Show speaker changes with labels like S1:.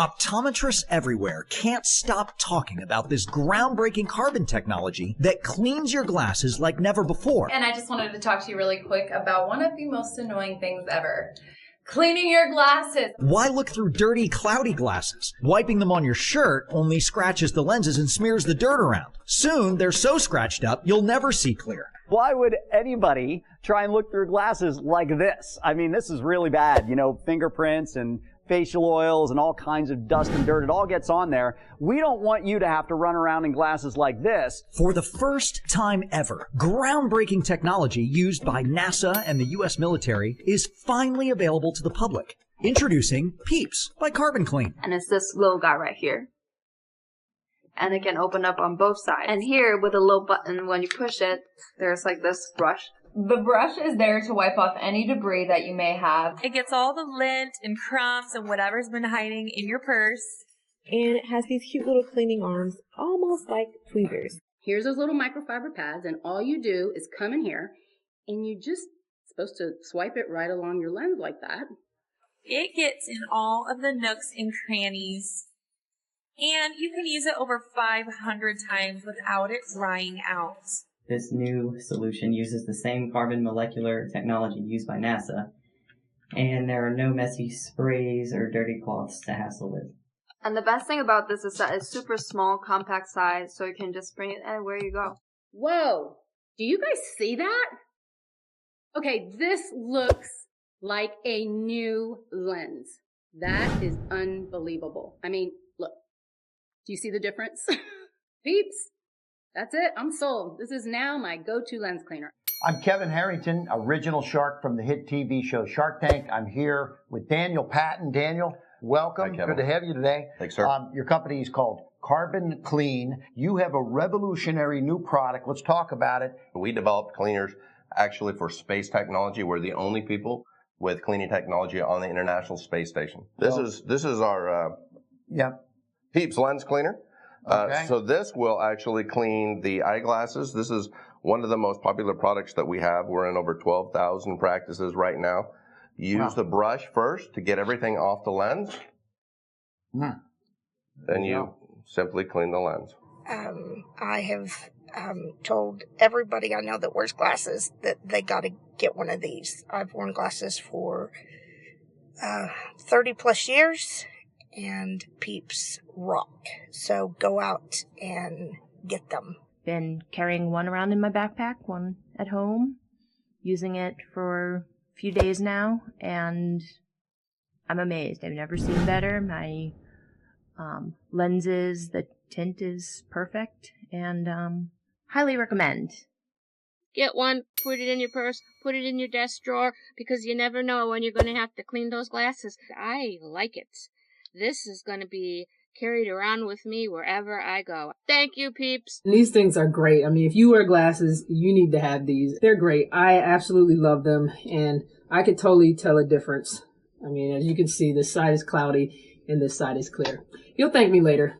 S1: Optometrists everywhere can't stop talking about this groundbreaking carbon technology that cleans your glasses like never before.
S2: And I just wanted to talk to you really quick about one of the most annoying things ever. Cleaning your glasses.
S1: Why look through dirty, cloudy glasses? Wiping them on your shirt only scratches the lenses and smears the dirt around. Soon, they're so scratched up, you'll never see clear.
S3: Why would anybody try and look through glasses like this? I mean, this is really bad. You know, fingerprints and facial oils and all kinds of dust and dirt. It all gets on there. We don't want you to have to run around in glasses like this.
S1: For the first time ever, groundbreaking technology used by NASA and the U.S. military is finally available to the public. Introducing Peeps by CarbonKlean.
S4: And it's this little guy right here. And it can open up on both sides. And here, with a little button, when you push it, there's like this brush.
S2: The brush is there to wipe off any debris that you may have.
S5: It gets all the lint and crumbs and whatever's been hiding in your purse. And it has these cute little cleaning arms, almost like tweezers.
S6: Here's those little microfiber pads, and all you do is come in here, and you just supposed to swipe it right along your lens like that.
S5: It gets in all of the nooks and crannies. And you can use it over 500 times without it drying out.
S7: This new solution uses the same carbon molecular technology used by NASA, and there are no messy sprays or dirty cloths to hassle with.
S4: And the best thing about this is that it's super small, compact size, so you can just bring it anywhere you go.
S6: Whoa! Do you guys see that? Okay, this looks like a new lens. That is unbelievable. I mean, look. Do you see the difference? Peeps! That's it. I'm sold. This is now my go-to lens cleaner.
S8: I'm Kevin Harrington, original shark from the hit TV show Shark Tank. I'm here with Daniel Patton. Daniel, welcome.
S9: Hi,
S8: good to have you today.
S9: Thanks, sir.
S8: Your company is called CarbonKlean. You have a revolutionary new product. Let's talk about it.
S9: We developed cleaners actually for space technology. We're the only people with cleaning technology on the International Space Station. This is our Peeps lens cleaner.
S8: Okay.
S9: So this will actually clean the eyeglasses. This is one of the most popular products that we have. We're in over 12,000 practices right now. Use the brush first to get everything off the lens. Then you simply clean the lens.
S10: I have told everybody I know that wears glasses that they got to get one of these. I've worn glasses for 30 plus years. And Peeps rock. So go out and get them.
S11: Been carrying one around in my backpack, one at home, using it for a few days now, and I'm amazed. I've never seen better. My lenses, the tint is perfect, and highly recommend.
S12: Get one, put it in your purse, put it in your desk drawer, because you never know when you're going to have to clean those glasses. I like it. This is going to be carried around with me wherever I go. Thank you, Peeps.
S13: These things are great. I mean, if you wear glasses, you need to have these. They're great. I absolutely love them, and I could totally tell a difference. I mean, as you can see, this side is cloudy and this side is clear. You'll thank me later.